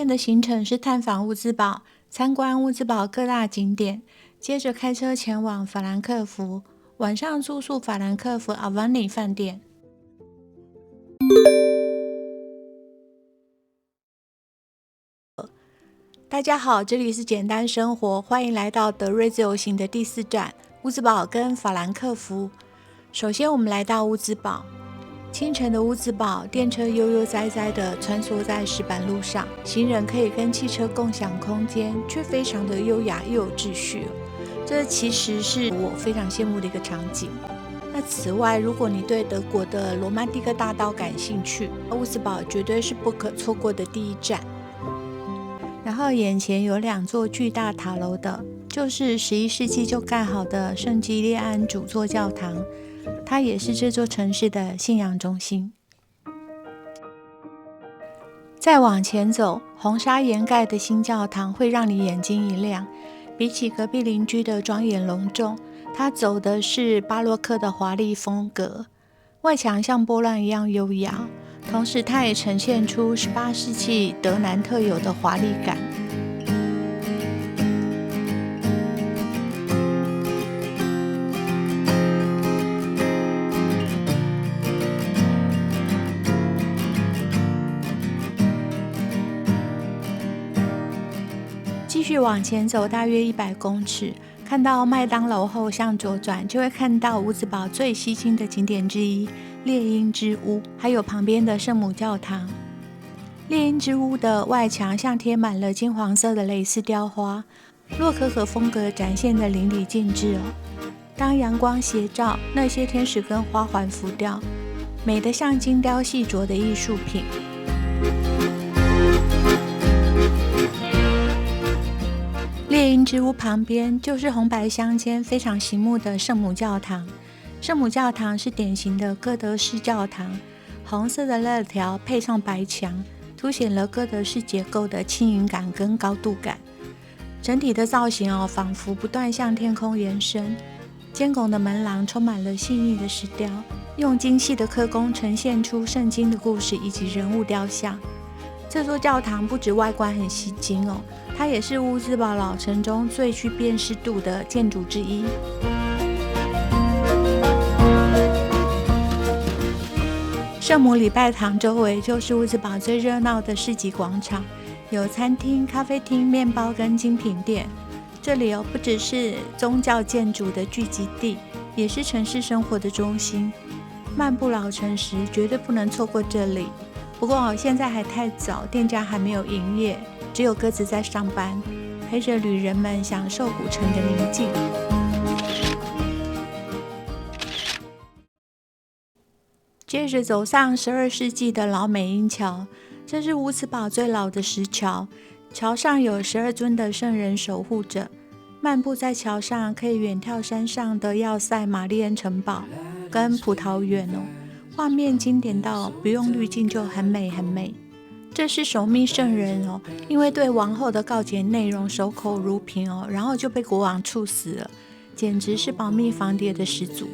天的行程是探訪烏茲堡，參觀烏茲堡各大景點，接着開車前往法蘭克福，晚上住宿法蘭克福 Avani 飯店。大家好，這裡是簡單生活，歡迎來到德瑞自由行的第4站烏茲堡跟法蘭克福。首先我們來到烏茲堡，清晨的烏茲堡，電車悠悠哉哉地穿梭在石板路上，行人可以跟汽車共享空間，卻非常的優雅又有秩序。這其實是我非常羨慕的一個場景。那此外，如果你對德國的羅曼蒂克大道感興趣，烏茲堡絕對是不可錯過的第一站。然後眼前有2座巨大塔樓的，就是11世紀就蓋好的聖基列安主座教堂，它也是這座城市的信仰中心。再往前走，紅紗掩蓋的新教堂會讓你眼睛一亮。比起隔壁鄰居的莊嚴隆重，它走的是巴洛克的華麗風格，外牆像波浪一樣優雅。同時，它也呈現出18世紀德南特有的華麗感。繼續往前走，大約100公尺，看到麥當勞後向左轉，就會看到烏茲堡最吸睛的景點之一——獵鷹之屋，還有旁邊的聖母教堂。獵鷹之屋的外牆像貼滿了金黃色的蕾絲雕花，洛可可風格展現得淋漓盡致哦。當陽光斜照，那些天使跟花環浮雕，美得像精雕細琢的藝術品。獵鷹之屋旁邊就是紅白相間、非常醒目的聖母教堂。聖母教堂是典型的哥德式教堂，紅色的肋條配上白牆，凸顯了哥德式結構的輕盈感跟高度感。整體的造型仿佛不斷向天空延伸。尖拱的門廊充滿了細膩的石雕，用精細的刻工呈現出聖經的故事以及人物雕像。這座教堂不止外觀很吸睛它也是烏茲堡老城中最具辨識度的建築之一。聖母禮拜堂周圍就是烏茲堡最熱鬧的市集廣場，有餐廳、咖啡廳、麵包跟精品店。這裡不只是宗教建築的聚集地，也是城市生活的中心。漫步老城時絕對不能錯過這裡。不過現在還太早，店家還沒有營業，只有鴿子在上班，陪着旅人們享受古城的寧靜。接着走上12世紀的老美因橋，這是烏茲堡最老的石橋，橋上有12尊的聖人守護着。漫步在橋上，可以遠眺山上的要塞瑪麗恩城堡跟葡萄園畫面經典到不用濾鏡就很美很美。這是守密聖人因為對王後的告解內容守口如瓶然後就被國王處死了，簡直是保密防諜的始祖。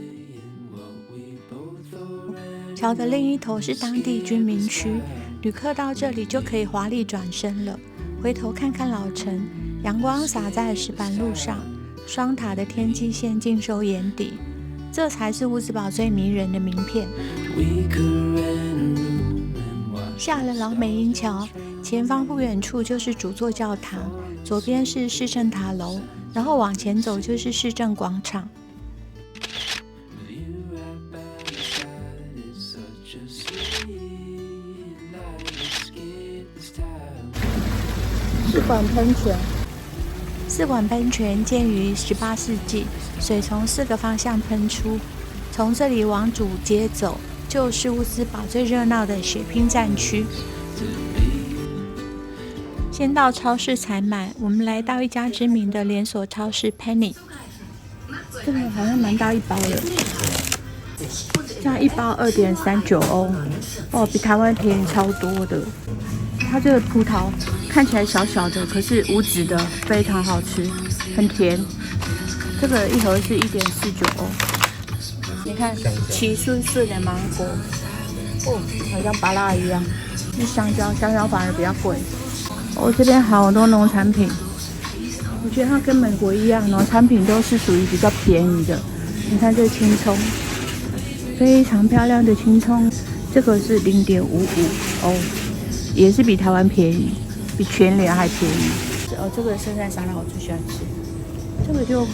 橋的另一頭是當地居民區，旅客到這裡就可以華麗轉身了。回頭看看老城，陽光灑在石板路上，雙塔的天際線盡收眼底，這才是烏茲堡最迷人的名片。下了老美因橋，前方不遠處就是主座教堂，左邊是市政塔樓，然後往前走就是市政廣場。四管噴泉建於18世紀，水從4個方向噴出。從這裡往主街走，就是烏茲堡最熱鬧的血拼戰區。先到超市採買，我們來到一家知名的連鎖超市 Penny。這個好像蠻大一包的，這樣一包2.39歐，比台灣便宜超多的。它這個葡萄看起來小小的，可是無籽的，非常好吃，很甜。這個一盒是1.49歐。你看，奇順順的芒果，好像芭樂一樣。那香蕉反而比較貴。我這邊好多農產品，我覺得它跟美國一樣，農產品都是屬於比較便宜的。你看這青蔥，非常漂亮的青蔥，這個是0.55歐，也是比台灣便宜，比全聯還便宜。這個生菜沙拉我最喜歡吃，這個就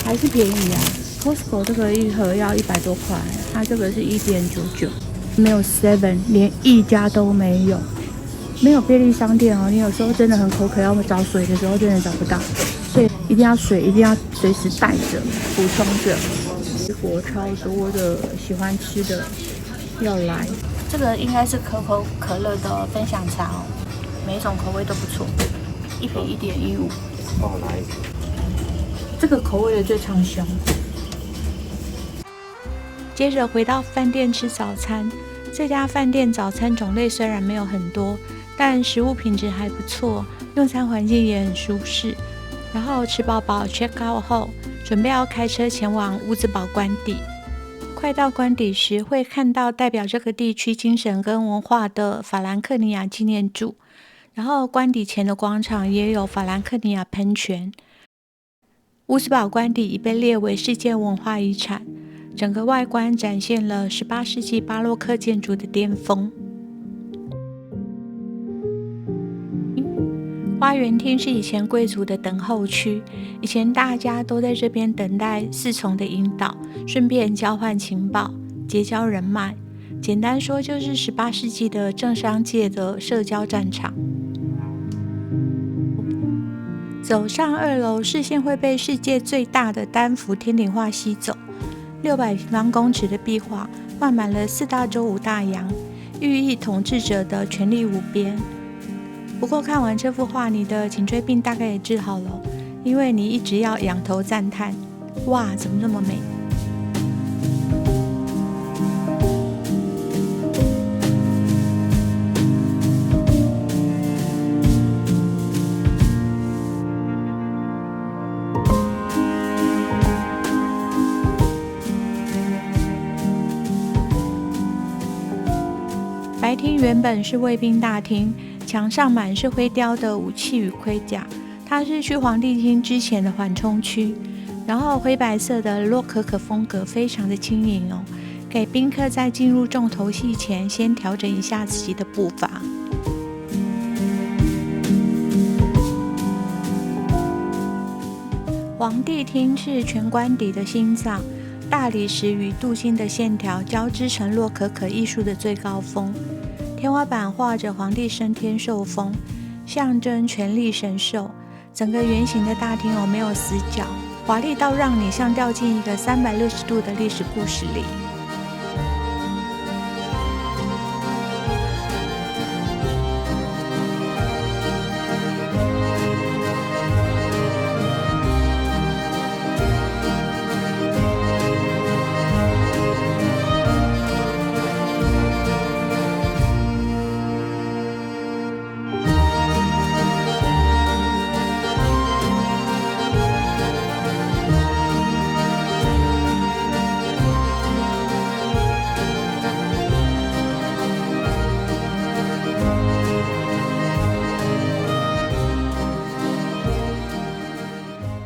還是便宜啊。Costco 這個一盒要100多塊，它這個是1.99，沒有 Seven， 連一家都沒有。沒有便利商店哦，你有時候真的很口渴，要找水的時候真的找不到，所以一定要水，一定要隨時帶着補充着。水果超多的，喜歡吃的要來。這個應該是可口可樂的分享茶哦，每一種口味都不錯，一瓶1.15。哦，來，這個口味的最暢銷。接着回到飯店吃早餐，這家飯店早餐種類雖然沒有很多，但食物品質還不錯，用餐環境也很舒適。然後吃飽飽 check out 後，準備要開車前往烏茲堡官邸。快到官邸時，會看到代表這個地區精神跟文化的法蘭克尼亞紀念柱。然後官邸前的廣場也有法蘭克尼亞噴泉。烏茲堡官邸已被列為世界文化遺產，整個外觀展現了18世紀巴洛克建築的巔峰。花園廳是以前貴族的等候區，以前大家都在這邊等待侍從的引導，順便交換情報、結交人脈。簡單說，就是18世紀的政商界的社交戰場。走上2樓，視線會被世界最大的單幅天頂畫吸走。600平方公尺的壁畫畫滿了4大洲5大洋，寓意統治者的權力無邊。不過看完這幅畫，你的頸椎病大概也治好了，因為你一直要仰頭讚嘆：哇，怎麼那麼美！白廳原本是衛兵大廳，牆上滿是灰雕的武器與盔甲，它是去皇帝廳之前的緩衝區。然後灰白色的洛可可風格非常的輕盈哦，給賓客在進入重頭戲前先調整一下自己的步伐。皇帝廳是全官邸的心臟，大理石與鍍金的線條交織成洛可可藝術的最高峰。天花板畫着皇帝升天受封，象徵權力神授。整個圓形的大廳沒有死角，華麗到讓你像掉進一個360度的歷史故事裡。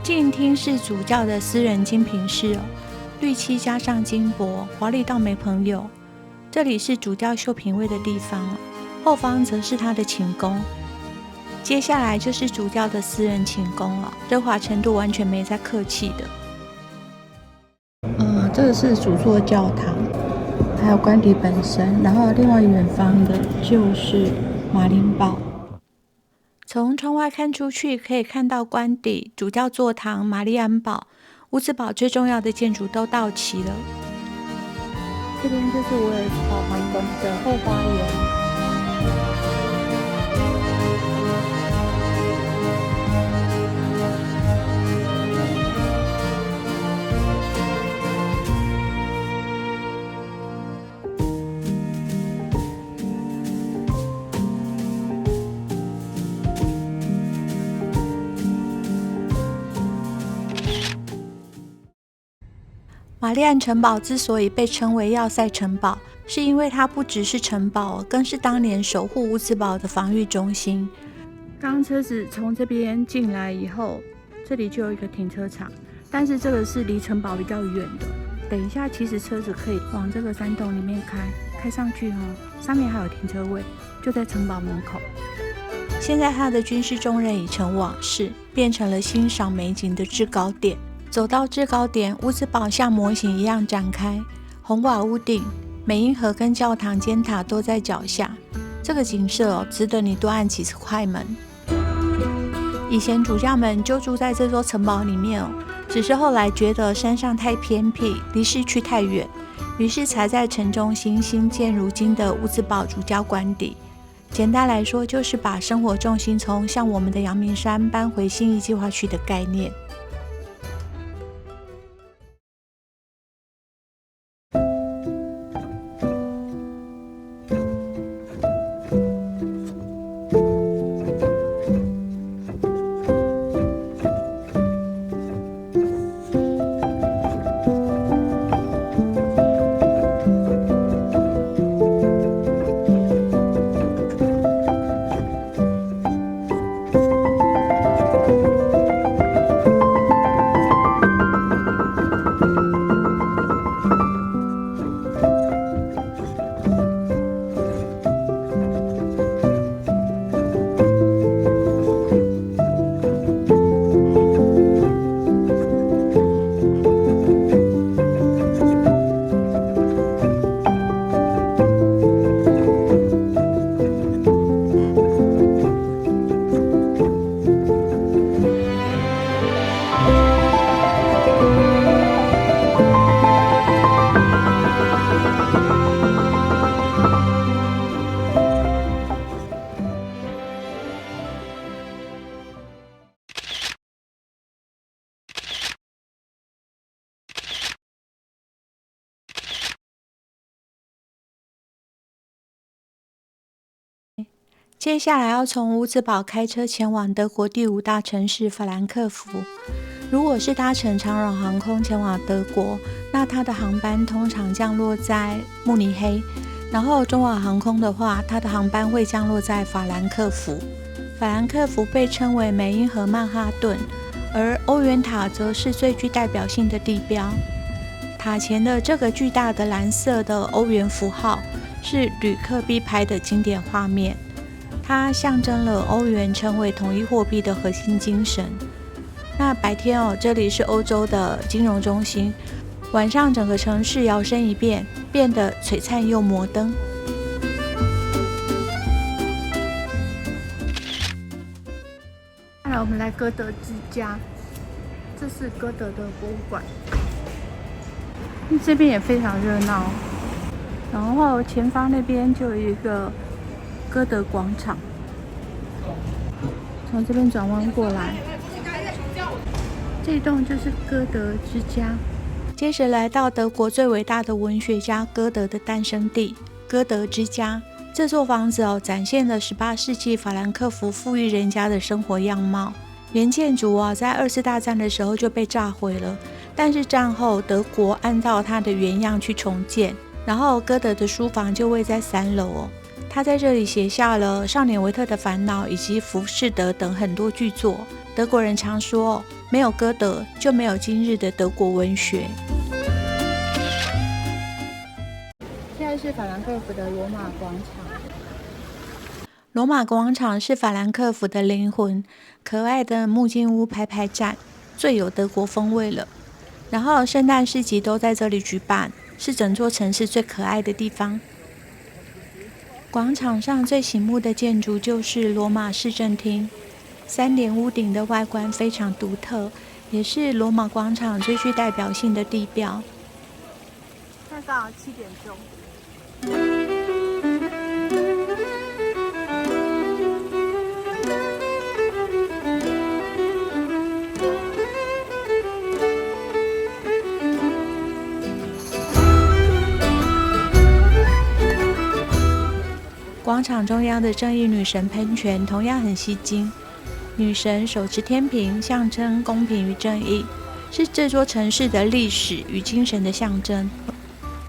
鏡廳是主教的私人精品室哦，綠漆加上金箔，華麗到沒朋友。這裡是主教秀品味的地方哦，後方則是他的寢宮。接下來就是主教的私人寢宮了，奢華程度完全沒在客氣的。這個是主座教堂，還有官邸本身，然後另外遠方的就是馬林堡。從窗外看出去，可以看到官邸、主教座堂、瑪麗安堡、烏茲堡最重要的建築都到齊了。這邊就是維爾茨堡皇宮的後花園。瑪麗安城堡之所以被稱為要塞城堡，是因為它不只是城堡，更是當年守護烏茲堡的防禦中心。當車子從這邊進來以後，這裡就有一個停車場，但是這個是離城堡比較遠的。等一下，其實車子可以往這個山洞裡面開上去哦，上面還有停車位，就在城堡門口。現在它的軍事重任已成往事，變成了欣賞美景的制高點。走到制高點，烏茲堡像模型一樣展開，紅瓦屋頂、美因河跟教堂尖塔都在腳下。這個景色值得你多按幾次快門。以前主教們就住在這座城堡裡面只是後來覺得山上太偏僻，離市區太遠，於是才在城中心新建如今的烏茲堡主教官邸。簡單來說，就是把生活重心從像我們的陽明山搬回信義計劃區的概念。接下來要從烏茲堡開車前往德國第5大城市法蘭克福。如果是搭乘長榮航空前往德國，那它的航班通常降落在慕尼黑；然後中華航空的話，它的航班會降落在法蘭克福。法蘭克福被稱為美因河曼哈頓，而歐元塔則是最具代表性的地標。塔前的這個巨大的藍色的歐元符號，是旅客必拍的經典畫面。它象徵了歐元成為統一貨幣的核心精神。那白天這裡是歐洲的金融中心，晚上整個城市搖身一變，變得璀璨又摩登。接下來我們來歌德之家，這是歌德的博物館。這邊也非常熱鬧，然後前方那邊就有一個歌德廣場，從這邊轉彎過來，這棟就是歌德之家。接着來到德國最偉大的文學家歌德的誕生地——歌德之家。這座房子展現了18世紀法蘭克福富裕人家的生活樣貌。原建築在2次大戰的時候就被炸毀了，但是戰後德國按照它的原樣去重建，然後歌德的書房就位在3樓他在這裡寫下了《少年維特的煩惱》以及《浮士德》等很多巨作。德國人常說，沒有歌德就沒有今日的德國文學。現在是法蘭克福的羅馬廣場。羅馬廣場是法蘭克福的靈魂，可愛的木金屋排排站，最有德國風味了。然後聖誕市集都在這裡舉辦，是整座城市最可愛的地方。廣場上最醒目的建築就是羅馬市政廳，3連屋頂的外觀非常獨特，也是羅馬廣場最具代表性的地標。現在到7點鐘。廣場中央的正義女神噴泉同樣很吸睛，女神手持天平，象徵公平與正義，是這座城市的歷史與精神的象徵。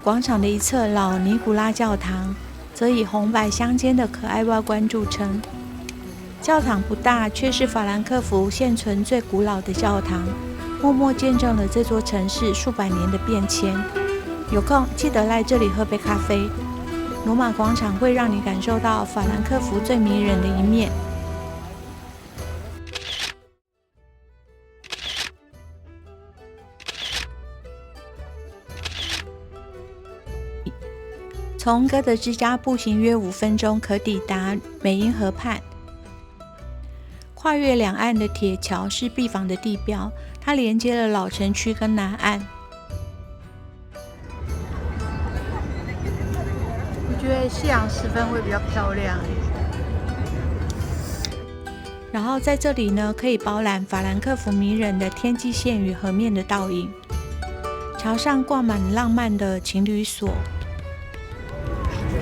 廣場的一側老尼古拉教堂則以紅白相間的可愛外觀著稱。教堂不大，卻是法蘭克福現存最古老的教堂，默默見證了這座城市數百年的變遷。有空記得來這裡喝杯咖啡。羅馬廣場會讓你感受到法蘭克福最迷人的一面。從哥德之家步行約5分鐘，可抵達美因河畔。跨越兩岸的鐵橋是必訪的地標，它連接了老城區跟南岸。我覺得夕陽時分會比較漂亮。然後在這裡呢，可以飽覽法蘭克福迷人的天際線與河面的倒影。橋上掛滿浪漫的情侶鎖。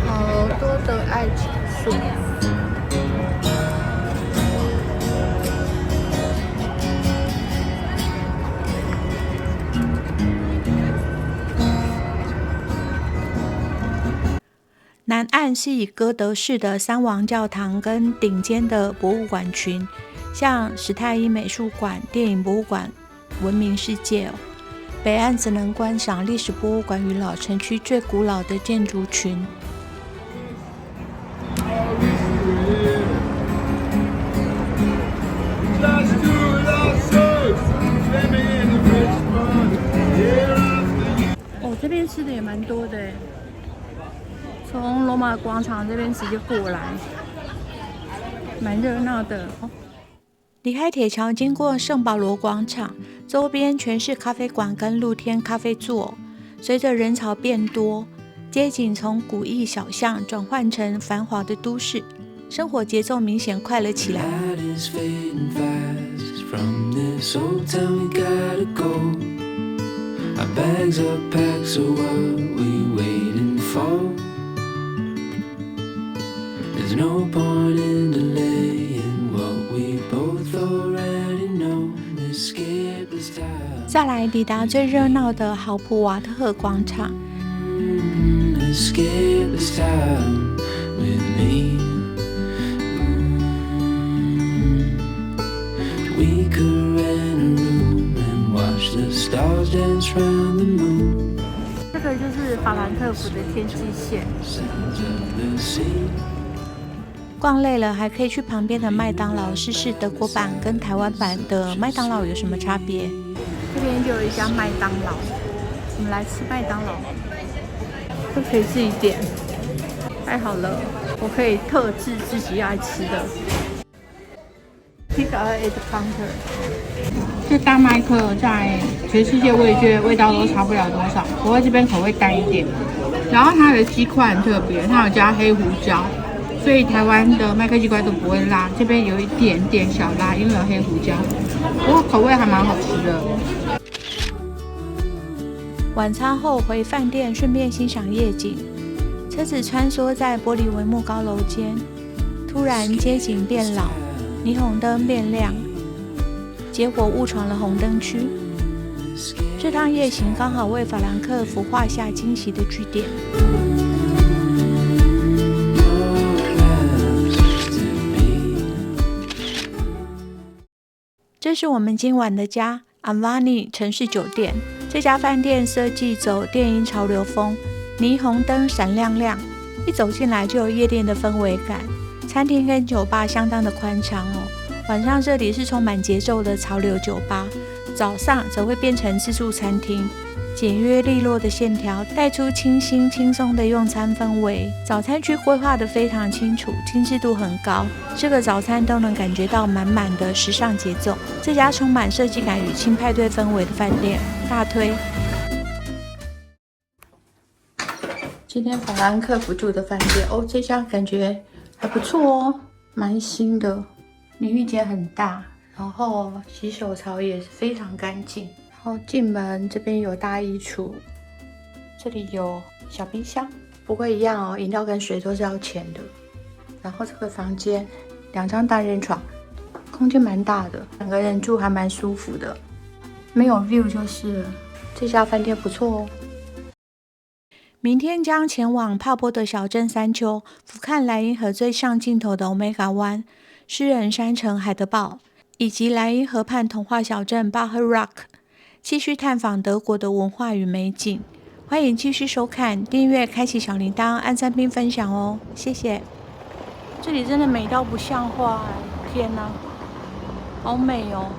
好多的愛情樹。南岸是以哥德式的三王教堂跟頂尖的博物館群，像史泰因美術館、電影博物館聞名世界。北岸則能觀賞歷史博物館與老城區最古老的建築群。這邊吃的也蠻多的，從羅馬廣場這邊直接過來，蠻熱鬧的。離開鐵橋，經過聖保羅廣場，周邊全是咖啡館跟露天咖啡座。隨着人潮變多，街景從古意小巷轉換成繁華的都市，生活節奏明顯快了起來。Our bags are packed, so what we waiting for? There's no point in delaying what we both already know. Escape this time. 再來抵達最熱鬧的豪普瓦特河廣場。Escape this time with me. We could rent a room and watch the stars dance round the moon. 這個就是法蘭克福的天際線。逛累了，還可以去旁邊的麥當勞試試德國版跟台灣版的麥當勞有什麼差別。這邊就有一家麥當勞，我們來吃麥當勞，都可以自己點，太好了，我可以特制自己愛吃的。Pick up at the counter。這大麥克在全世界我也覺得味道都差不了多少，不過這邊口味淡一點。然後它的雞塊很特別，它有加黑胡椒，所以台灣的麥克雞塊都不會辣，這邊有一點點小辣，因為有黑胡椒，不過口味還蠻好吃的。晚餐後回飯店，順便欣賞夜景。車子穿梭在玻璃帷幕高樓間，突然街景變老，霓虹燈變亮，結果誤闖了紅燈區。這趟夜行剛好為法蘭克福畫下驚喜的句點。這是我們今晚的家 Avani 城市酒店。這家飯店設計走電音潮流風，霓虹燈閃亮亮，一走進來就有夜店的氛圍感。餐廳跟酒吧相當的寬敞哦。晚上這裡是充滿節奏的潮流酒吧，早上則會變成自助餐廳。簡約利落的線條帶出清新輕鬆的用餐氛圍。早餐區規劃得非常清楚，精緻度很高，這個早餐都能感覺到滿滿的時尚節奏。這家充滿設計感與輕派對氛圍的飯店，大推。今天法蘭克福住的飯店哦，這家感覺還不錯哦，蠻新的，淋浴間很大，然後洗手槽也是非常乾淨。然後進門這邊有大衣櫥，這裡有小冰箱，不過一樣哦，飲料跟水都是要錢的。然後這個房間2張單人床，空間蠻大的，2個人住還蠻舒服的，沒有 view 就是了。這家飯店不錯哦。明天將前往帕波的小鎮山丘，俯瞰萊茵河最上盡頭的歐米伽灣。詩人山城海德堡，以及萊茵河畔童話小鎮 Bacher Rock， 繼續探訪德國的文化與美景。歡迎繼續收看、訂閱、開啟小鈴鐺、按讚並分享哦，謝謝。這裡真的美到不像話哎，天哪，好美哦。